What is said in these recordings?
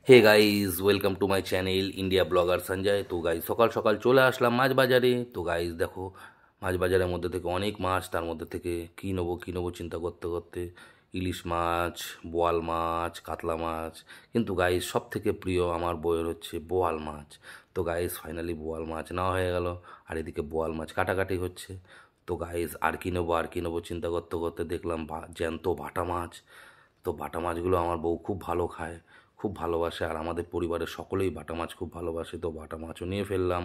Hey guys welcome to my channel India vlogger Sanjay. তো guys সকাল সকাল চলে আসলাম মাছ বাজারে। তো গাইজ দেখো মাছ বাজারের মধ্যে থেকে অনেক মাছ, তার মধ্যে থেকে কী নেবো চিন্তা করতে করতে ইলিশ মাছ, বোয়াল মাছ, কাতলা মাছ, কিন্তু গাইজ সব থেকে প্রিয় আমার বইয়ের হচ্ছে বোয়াল মাছ। তো গাইজ ফাইনালি বোয়াল মাছ নেওয়া হয়ে গেল, আর এদিকে বোয়াল মাছ কাটাকাটি হচ্ছে। তো গাইজ আর কি নেবো চিন্তা করতে করতে দেখলাম জ্যান্ত বাটা মাছ। তো বাটা মাছগুলো আমার বউ খুব ভালো খায়, খুব ভালোবাসে, আর আমাদের পরিবারের সকলেই বাটা মাছ খুব ভালোবাসে। তো বাটা মাছও নিয়ে ফেললাম।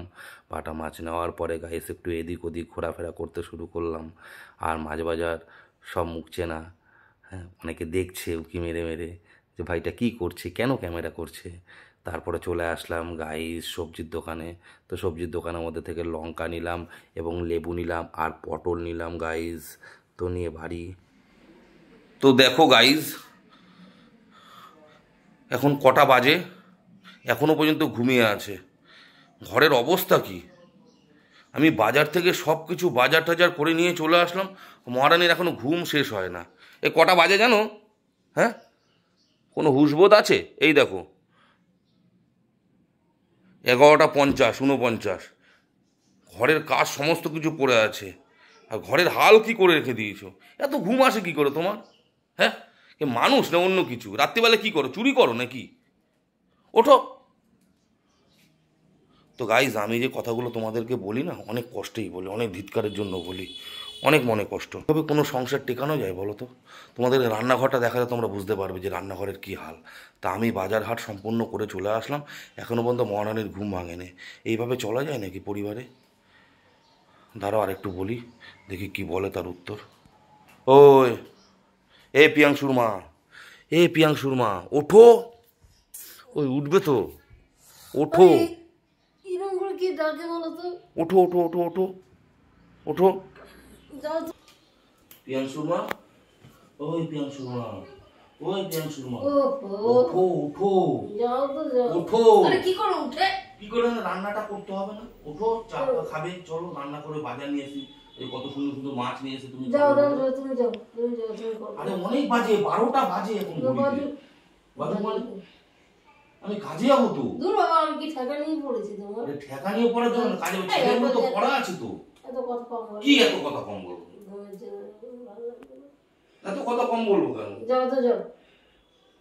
বাটা মাছ নেওয়ার পরে গাইস একটু এদিক ওদিক ঘোরাফেরা করতে শুরু করলাম। আর মাছ বাজার সব মুখ চেনা, হ্যাঁ, অনেকে দেখছে উকি মেরে মেরে যে ভাইটা কী করছে, কেন ক্যামেরা করছে। তারপরে চলে আসলাম গাইস সবজির দোকানে। তো সবজির দোকানের মধ্যে থেকে লঙ্কা নিলাম এবং লেবু নিলাম আর পটল নিলাম গাইস। তো নিয়ে বাড়ি। তো দেখো গাইস এখন কটা বাজে, এখনও পর্যন্ত ঘুমিয়ে আছে। ঘরের অবস্থা কি! আমি বাজার থেকে সব কিছু বাজার টাজার করে নিয়ে চলে আসলাম, মহারানীর এখনও ঘুম শেষ হয় না। এ কটা বাজে জানো? হ্যাঁ, কোনো হুঁশবোধ আছে? এই দেখো 11:50, 49। ঘরের কাজ সমস্ত কিছু পড়ে আছে, আর ঘরের হাল কি করে রেখে দিয়েছো? এত ঘুম আসে কি করে তোমার? হ্যাঁ, এ মানুষ না অন্য কিছু? রাত্রিবেলা কি করো, চুরি করো নাকি? ওঠো। তো গাইজ আমি যে কথাগুলো তোমাদেরকে বলি না, অনেক কষ্টেই বলি, অনেক ধিৎকারের জন্য বলি, অনেক মনে কষ্ট। তবে কোনো সংসার টেকানো যায় বলো তো? তোমাদের রান্নাঘরটা দেখালে তোমরা বুঝতে পারবে যে রান্নাঘরের কী হাল। তা আমি বাজার হাট সম্পূর্ণ করে চলে আসলাম, এখনও পর্যন্ত মহারানীর ঘুম ভাঙেনি। এইভাবে চলা যায় নাকি পরিবারে? দাঁড়াও আর একটু বলি, দেখি কি বলে তার উত্তর। ওই, এ পিয়াংশুর মা, এ পিয়াংশুর মা, ওঠো। ওই উঠবে তো, ওঠো। ওঠো ওঠো ওঠো ওঠো ওঠো। পিয়াংশুর মা, ওই পিয়াংশুর মা, ওই পিয়াংশুর মা, ওঠো ওঠো ওঠো। কি করে রান্নাটা করতে হবে না? ওঠো, চা খাবে, চলো রান্না করে বাজার নিয়ে এসি। এই কত সুন্দর সুন্দর মাছ নিয়ে এসে তুমি আরে অনেক বাজে, 12টা বাজে এখন। আমি কাজে যাবো তো। আমি কি ঠেকা নিয়ে পড়েছি তোমার? ঠেকা নিয়ে পড়ার জন্য কাজে ছেলেগুলো তো পড়া আছে তো। কি এত কথা কম বলবো? এত কথা কম বলবো কেন? যাও তো যাও,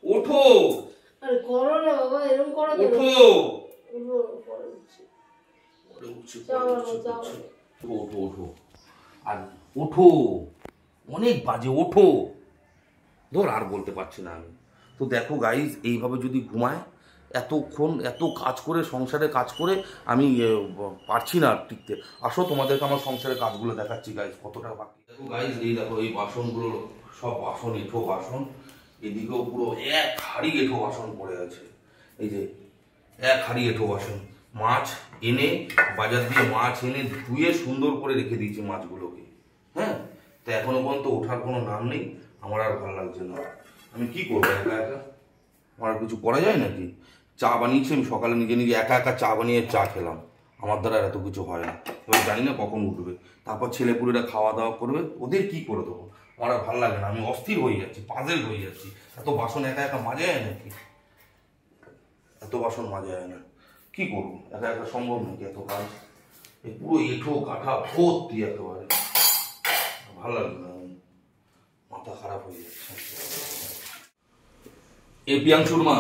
ওঠো। আরে করো না বাবা, এরকম করো কেন? ওঠো। ওঠো ওঠো আর ওঠো, অনেক বাজে, ওঠো। ধর আর বলতে পারছি না আমি। তো দেখো গাইজ এইভাবে যদি ঘুমায়, এতক্ষণ এত কাজ করে, সংসারে কাজ করে আমি পারছি না আর টিকতে। আসো তোমাদেরকে আমার সংসারের কাজগুলো দেখাচ্ছি গাইজ, কতটা বাকি। দেখো গাইজ, এই দেখো এই বাসনগুলো সব বাসন, এঁঠো বাসন। এদিকেও পুরো এক হাঁড়ি এঁঠো বাসন পড়ে আছে। এই যে এক হাঁড়ি এঁঠো বাসন। মাছ এনে, বাজার দিয়ে মাছ এনে ধুয়ে সুন্দর করে রেখে দিয়েছি মাছগুলোকে। হ্যাঁ, তো এখনো পর্যন্ত ওঠার কোনো নাম নেই। আমার আর ভালো লাগছে না। আমি কি করবো একা একা? আমার কিছু করা যায় নাকি? চা বানিয়েছি আমি সকালে, নিজে নিজে একা একা চা বানিয়ে চা খেলাম। আমার দ্বারা এত কিছু হয় না। এবার জানি না কখন উঠবে, তারপর ছেলেপুলেরা খাওয়া দাওয়া করবে, ওদের কি করে দেবো? আমার আর ভালো লাগে না, আমি অস্থির হয়ে যাচ্ছি, পাজেল হয়ে যাচ্ছি। এত বাসন একা একা মাজা যায় নাকি? এত বাসন মাজা যায় না, কি করবো? একা একা সম্ভব নাকি এত কাজ? এই পুরো এঁঠো কাঠা ভর্তি একেবারে, ভালো লাগবে না, মাথা খারাপ হয়ে যাচ্ছে। এ পিয়াংশুর মা,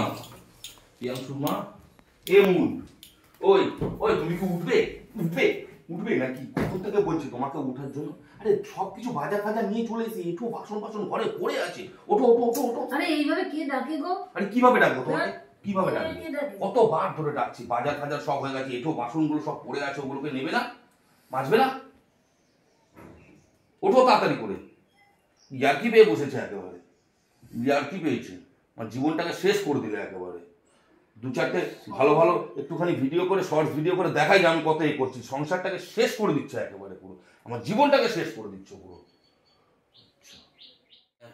পিয়াংশুর মা, এ মুন, ওই ওই তুমি কি উঠবে? উঠবে উঠবে নাকি? কখন থেকে বলছি তোমাকে উঠার জন্য? আরে সবকিছু বাজার ফাজার নিয়ে চলে এসে, একটু বাসন বাসন ঘরে পড়ে আছে। ওঠো ওঠো ওঠো ওঠো। আরে এইভাবে কে ডাকে গো? আরে কিভাবে ডাকবো তোমাকে? কিভাবে ডাকবো? কতবার ধরে ডাকছি, বাজার ফাজার সব হয়ে গেছে, এঁঠো বাসনগুলো সব পড়ে আছে, ওগুলোকে নেবে না, মাজবে না? ওঠো তাড়াতাড়ি করে। ইয়ার্কি পেয়ে বসেছে একেবারে, ইয়ার্কি পেয়েছে, আমার জীবনটাকে শেষ করে দিলে একেবারে। দু চারটে ভালো ভালো একটুখানি ভিডিও করে, শর্টস ভিডিও করে দেখাই যে আমি কত এ করছি, সংসারটাকে শেষ করে দিচ্ছে একেবারে, পুরো আমার জীবনটাকে শেষ করে দিচ্ছে পুরো।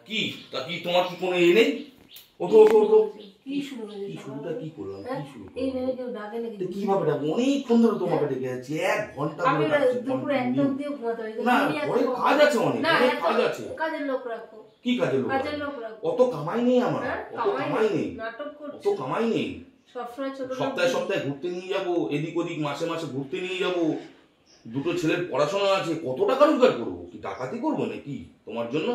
কি তা কি তোমার কি কোনো এ নেই? ওঠো ওঠো ওঠো। কি শুরুটা কি করলাম? কি শুরু করলাম? কিভাবে ডাকবো? অনেকক্ষণ ধরে তোমাকে ডেকে যাচ্ছি, 1 ঘন্টা ধরে ডাকছি। না, কাজ আছে, অনেক কাজ আছে। কাজের লোক রাখো। কি কাজের লোক? কাজের লোক রাখো। অত কামাই নেই আমার, অত কামাই নেই, অত কামাই নেই। সবসময় ছোট লোক সপ্তাহে সপ্তাহে ঘুরতে নিয়ে যাব, এদিক ওদিক মাসে মাসে ঘুরতে নিয়ে যাব, দুটো ছেলের পড়াশোনা আছে, কত টাকা রোজগার করবো? কি ডাকাতি করবো নাকি তোমার জন্য?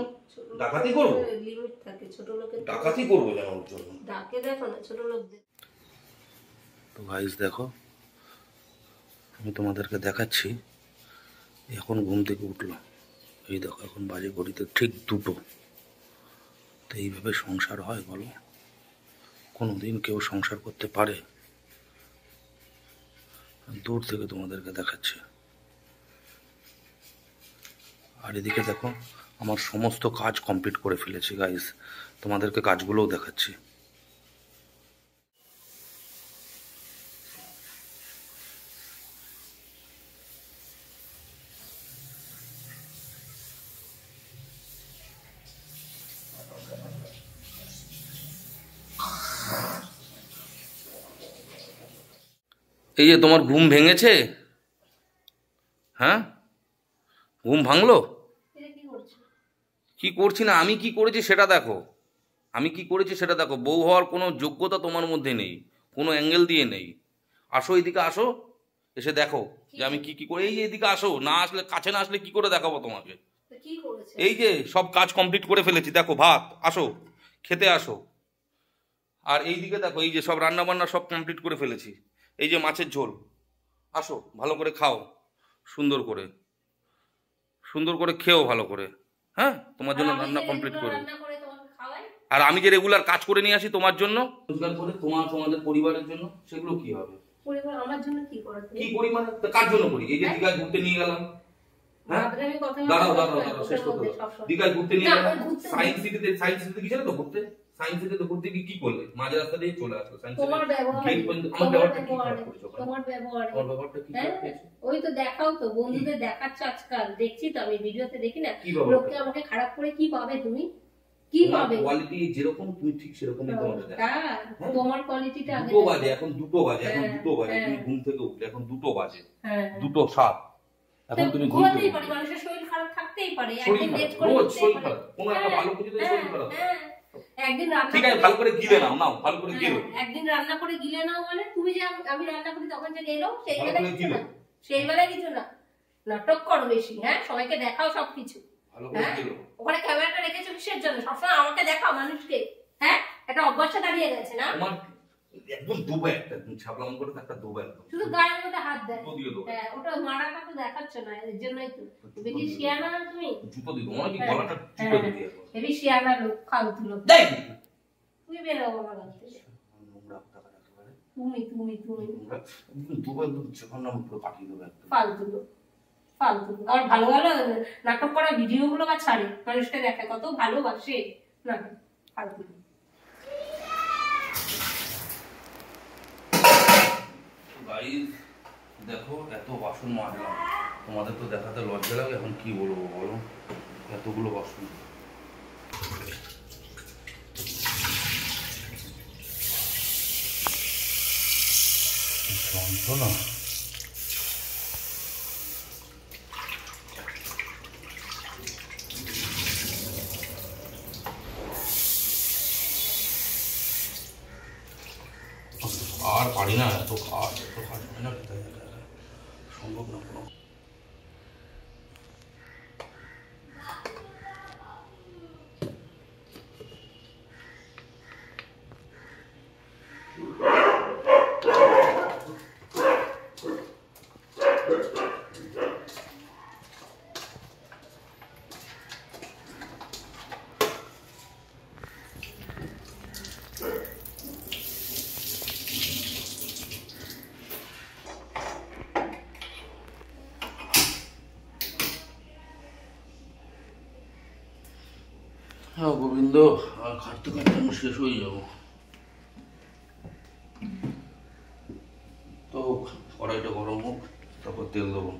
ডাকাতি করবো? লিমিট থাকে ছোট লোকের, ডাকাতি করবো যেন ওর জন্য। ডাকে দেখো না ছোট লোকদের। তো গাইস দেখো, আমি তোমাদেরকে দেখাচ্ছি, এখন ঘুম থেকে উঠলো, এই দেখো এখন বাজে ঘড়িতে ঠিক 2টো। তো এইভাবে সংসার হয় বলো? কোনোদিন কেউ সংসার করতে পারে? দূর থেকে তোমাদেরকে দেখাচ্ছে। আর এদিকে দেখো আমার সমস্ত কাজ কমপ্লিট করে ফেলেছি গাইস, তোমাদেরকে কাজগুলোও দেখাচ্ছি। এই যে তোমার ঘুম ভেঙেছে? হ্যাঁ, ঘুম ভাঙলো? কি করছি না, আমি কি করেছি সেটা দেখো, আমি কি করেছি সেটা দেখো। বউ হওয়ার কোনো যোগ্যতা তোমার মধ্যে নেই, কোনো অ্যাঙ্গেল দিয়ে নেই। আসো এদিকে আসো, এসে দেখো যে আমি কি কি করে। এই যে এদিকে আসো, না আসলে কাছে না আসলে কি করে দেখাবো তোমাকে? এই যে সব কাজ কমপ্লিট করে ফেলেছি, দেখো ভাত, আসো খেতে আসো। আর এইদিকে দেখো, এই যে সব রান্না বান্না সব কমপ্লিট করে ফেলেছি। এই যে মাছের ঝোল, আসো ভালো করে খাও, সুন্দর করে সুন্দর করে খেও ভালো করে। হ্যাঁ, তোমার জন্য রান্না কমপ্লিট করে। আর আমি যে রেগুলার কাজ করে নিয়ে আসি তোমার জন্য, রোজগার করে তোমাদের পরিবারের জন্য, সেগুলো কি হবে? পরিবার আমার জন্য কি করে? কি করি মানে? কার জন্য করি? এই যে দীঘায় ঘুরতে নিয়ে গেলাম, হ্যাঁ দাঁড়াও দাঁড়াও দাঁড়াও, শেষ করতে দাও। দীঘায় ঘুরতে নিয়ে গেলাম, সায়েন্স সিটিতে গিয়েছিলে তো ঘুরতে? সায়েন্স সিটিতে ঘুরতে গিয়ে কি করলে? মাঝ রাস্তা দিয়ে চলে আসলো সায়েন্স সিটি। তোমার ব্যবহার, আমার ব্যবহারটা কি খারাপ করেছো? তোমার ব্যবহার, আমার ব্যবহারটা কি খারাপ করেছো? ওই তো দেখাও তো, বন্ধুদের দেখাচ্ছ আজকাল, দেখছি তো আমি ভিডিওতে, দেখি না লোককে আমাকে খারাপ করে কি পাবে তুমি? কি পাবে? কোয়ালিটি যেরকম তুমি ঠিক সেরকমই তোমাকে দেখাবো। তোমার কোয়ালিটিটা আগে 2 বাজে, এখন 2 বাজে, এখন 2 বাজে, তুমি ঘুম থেকে উঠলে এখন 2 বাজে, 2:07। এখন তুমি ঘুমাতেই পারি, মানুষের শরীর খারাপ থাকতেই পারে, একদিন লেট করে রোজ শরীর খারাপ, কোনো একটা ভালো কিছু দিয়ে শরীর খারাপ। একদিন রান্না, ঠিক আছে ভালো করে গিলে নাও, নাও ভালো করে গিলো। একদিন রান্না করে গিলে নাও মানে তুমি যে আমি রান্না করি তখন যে গেলো সেই বেলায় কিছু না, সেই বেলায় কিছু না, নাটক করো বেশি। হ্যাঁ, সবাইকে দেখাও সবকিছু। ওখানে ক্যামেরাটা রেখেছো কিসের জন্য? সবসময় আমাকে দেখাও মানুষকে। হ্যাঁ, একটা অভ্যাসে দাঁড়িয়ে গেছে না? একদম দুবাই একটা ছাপলাম করে একটা দুবাই, শুধু গায়ের মধ্যে হাত দেয়। হ্যাঁ, ওটা মারাটা তো দেখাচ্ছ না, এর জন্যই তো বেশি শিয়ানা না তুমি। জুতো দিও, মানে কি গলাটা টিপে দিও। বেশি শিয়ানা লোক, ফালতু লোক। দেখ তুমি বের হও আমার কাছ থেকে। তুমি দুবাই যখন নাম পুরো পাঠিয়ে দেবে একদম ফালতু লোক, ফালতু। আর ভালো ভালো নাটক করা ভিডিও গুলো বা ছাড়ে, মানুষকে দেখে কত ভালোবাসে, নাটক ফালতু। গাইস দেখো, এত বাসন মাজলাম, তোমাদের তো দেখাতে লজ্জা লাগে, এখন কি বলবো বলো, এতগুলো বাসন। যন্ত্রণা। আর পারি না, এত কাজ হয় না, সম্ভব না কোনো। হ্যাঁ গোবিন্দ, খাটতে খাটতে আমি শেষ হয়ে যাব। তো কড়াইটা গরম হোক, তারপর তেল দেবো।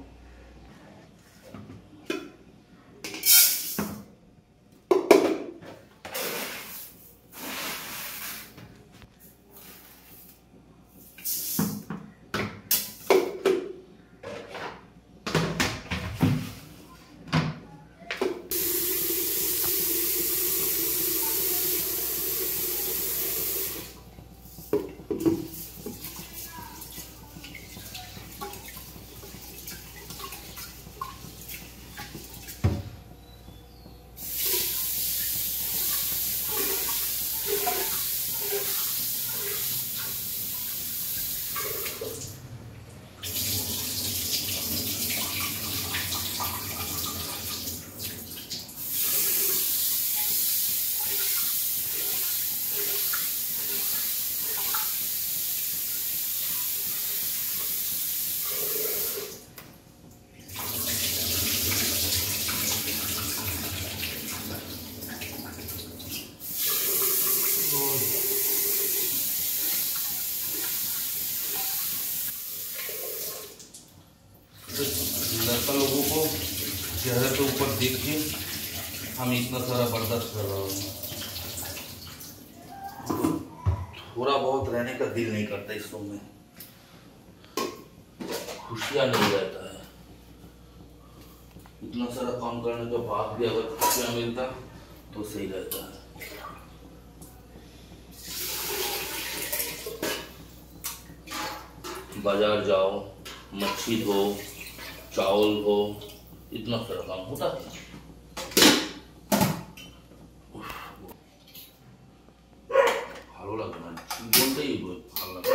अंदर का लोगों को चेहरे के ऊपर देख के हम इतना सारा बर्दाश्त कर रहा हूँ। थोड़ा बहुत रहने का दिल नहीं करता इस रूम में, खुशियाँ नहीं रहता है। इतना सारा काम करने के बाद भी अगर खुशियाँ मिलता तो सही रहता है। बाजार जाओ, मच्छी धो, चावल धो, इतना सारा काम होता है। ভালো লাগে না, বলতেই ভালো লাগে।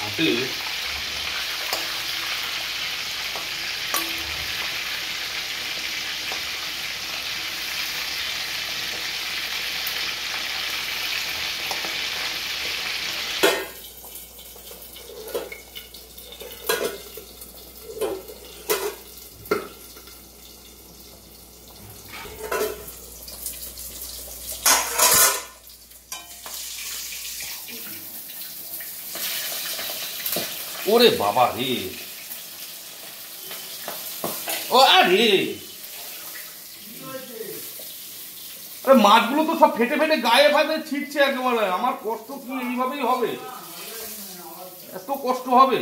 হাতে ওরে বাবা রে, ও আরে আরে মাছগুলো তো সব ফেটে ফেটে গায়ে ফাটে ছিটছে একেবারে। আমার কষ্ট কি এইভাবেই হবে? এত কষ্ট হবে?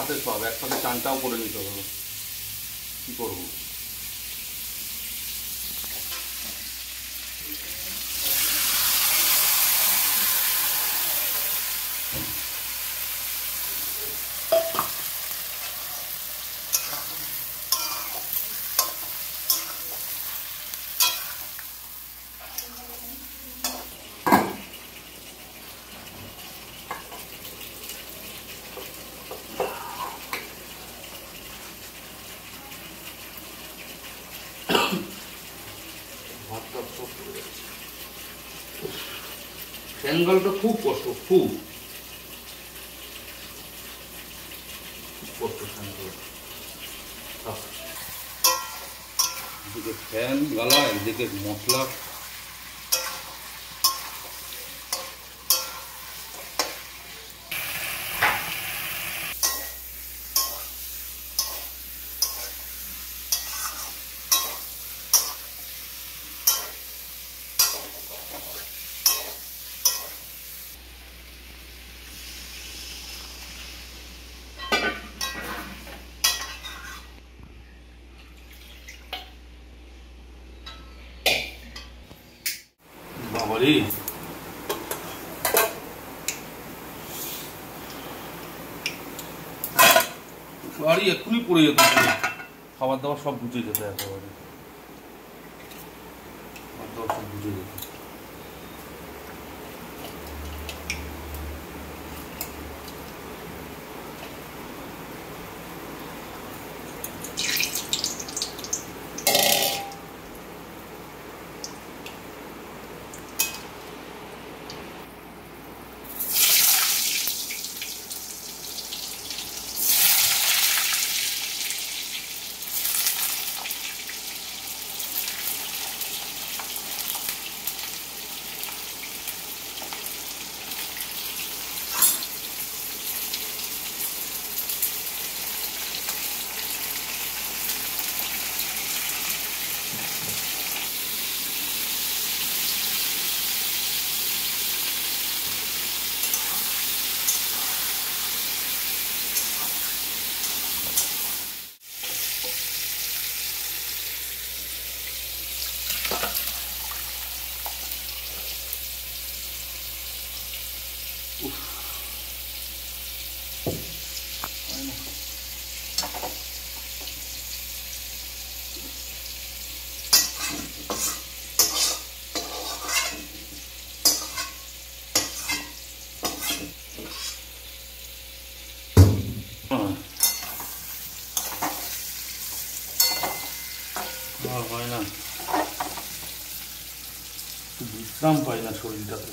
হাতে সব একসাথে চানটাও করে নিতে হবে, কি করবো? ফ্যানগালটা খুব কষ্ট, খুব কষ্ট ফ্যানগাল। এদিকে ফ্যান গালা, একদিকে মশলা। বাবারে, বাড়ি এক্ষুনি পড়ে যেত, খাবার দাবার সব বুঝে যেত একেবারে, খাবার দাবার সব বুঝে যেত। বিশ্রাম পাই না শরীরটাতে।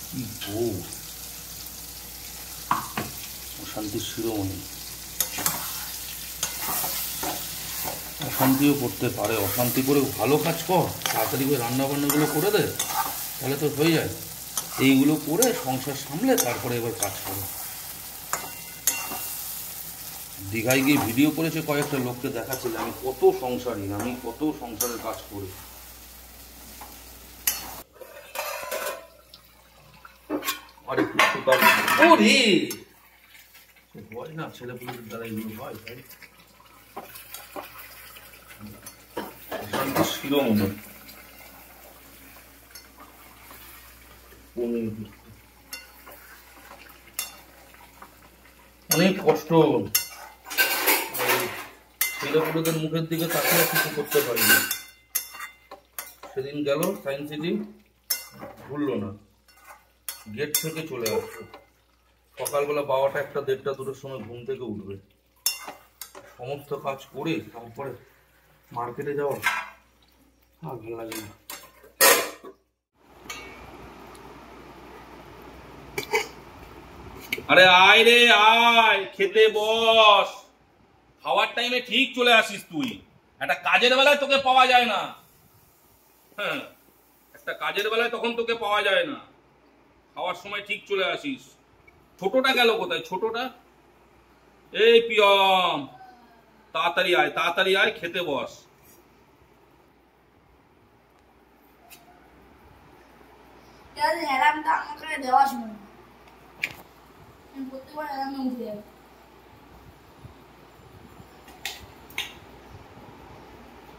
কি বউ, অশান্তির শিরোমণি। অশান্তিও করতে পারে, অশান্তি করে ভালো কাজ কর, তাড়াতাড়ি করে রান্না বান্নাগুলো করে দে, তাহলে তো হয়ে যায়। এইগুলো করে সংসার সামলে তারপরে এবার কাজ করো। দীঘায় গিয়ে ভিডিও করেছে, কয়েকটা লোককে দেখাচ্ছিল আমি কত সংসারী, আমি কত সংসারের কাজ করি। আরে ওরে হয় না, ছেলেপুলেদের দ্বারা এগুলো হয় ভাই। শিরোমণি অনেক কষ্ট, ছেলেপুলেদের মুখের দিকে তাকিয়ে কিছু করতে পারি না। সেদিন গেল সায়েন্স সিটি, ভুললো না, গেট থেকে চলে আসছে। সকালবেলা 12টা 1টা 1:30 2টোর সময় ঘুম থেকে উঠবে, সমস্ত কাজ করে তারপরে মার্কেটে যাওয়া ভালো লাগে না। আরে আয় রে আয়, খেতে বস, খাওয়ার টাইমে ঠিক চলে আসিস তুই। একটা কাজের বেলায় তোকে পাওয়া যায় না। হ্যাঁ, একটা কাজের বেলায় তখন তোকে পাওয়া যায় না, খাওয়ার সময় ঠিক চলে আসিস। ছোটটা গেল কোথায়? ছোটটা, এই পিয়ম, তাড়াতাড়ি আয়, তাড়াতাড়ি আয়, খেতে বস।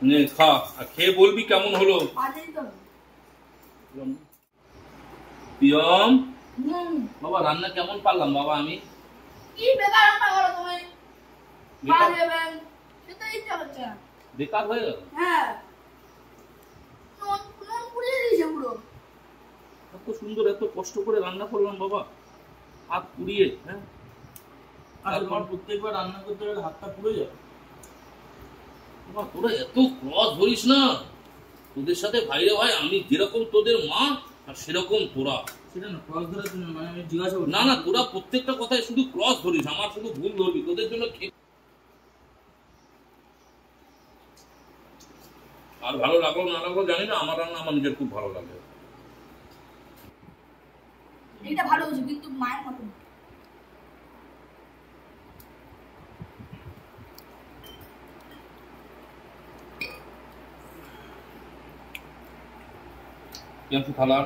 নে খা, আর খেয়ে বলবি কেমন হলো। পিয়ম বাবা, রান্না কেমন পারলাম বাবা আমি? কি বেকার রান্না করো তুমি? বেকার হয়ে গেল? হ্যাঁ, নুন পুড়িয়ে দিয়েছে পুরো। এত সুন্দর, এত কষ্ট করে রান্না করলাম বাবা, হাত পুড়িয়ে। হ্যাঁ, আর তোমার প্রত্যেকবার রান্না করতে গেলে হাতটা পুড়ে যায়। বাবা তোরা এত ক্রস ধরিস না, তোদের সাথে ভাইরে ভাই আমি যেরকম তোদের মা আর সেরকম তোরা। সেটা না ক্রস ধরার জন্য, মানে আমি জিজ্ঞাসা করি। না না, তোরা প্রত্যেকটা কথায় শুধু ক্রস ধরিস, আমার শুধু ভুল ধরবি, তোদের জন্য। আর ভালো লাগলো না লাগলো জানি না, আমার রান্না আমার নিজের খুব ভালো লাগে। এটা ভালো হয়েছে, কিন্তু মায়ের মতো না। কেমন থালা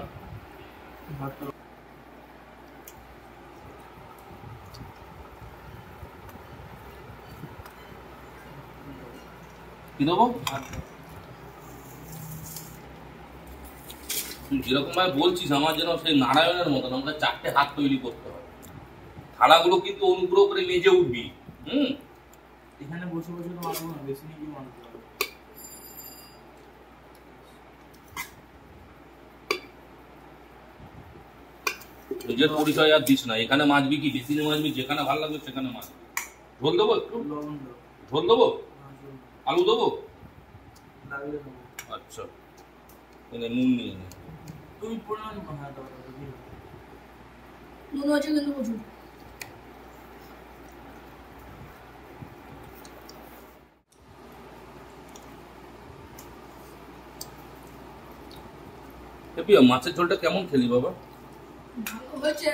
কি দেবো? তুই যেরকম ভাবে বলছিস আমার যেন সেই নারায়ণের মতন আমাকে 4টে হাত তৈরি করতে হবে। থালাগুলো কিন্তু অনুগ্রহ করে মেজে উঠবি। এখানে বসে বসে তো মারবো না, বেশি নিয়ে মারতে হবে। নিজের পরিচয় আর দিস না, এখানে মাছবি কি বেশি মাছবি, যেখানে ভালো লাগবে সেখানে মাছবি। ঝোল দেবো একটু? ঝোল দেবো? আলু দেবো? আচ্ছা, নুন নিয়ে নে। তুমি পরিমাণ হ্যাঁ দাও, নুন হচ্ছে কিন্তু প্রচুর। মাছের ঝোলটা কেমন খেলি বাবা? ভালো হয়েছে,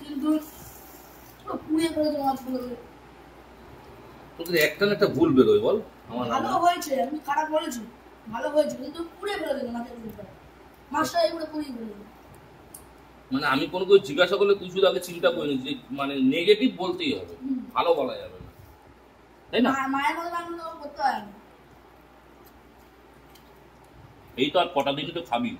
কিন্তু পুড়িয়ে ফেলেছে মাছগুলো। তোদের একটা না একটা ভুল বেরোয় বল। আমার ভালো হয়েছে, আমি খারাপ বলেছি, ভালো হয়েছে, কিন্তু পুড়িয়ে ফেলেছে মাছের ঝোলটা। মাছটা এগুলো পুড়িয়ে ফেলেছে। মানে আমি কোনো কেউ জিজ্ঞাসা করলে তুই শুধু আগে চিন্তা করিনি যে মানে নেগেটিভ বলতেই হবে, ভালো বলা যাবে না, তাই না? মায়ের মতো রান্না করতে হয় না। এই তো আর কটা দিন তো খাবি।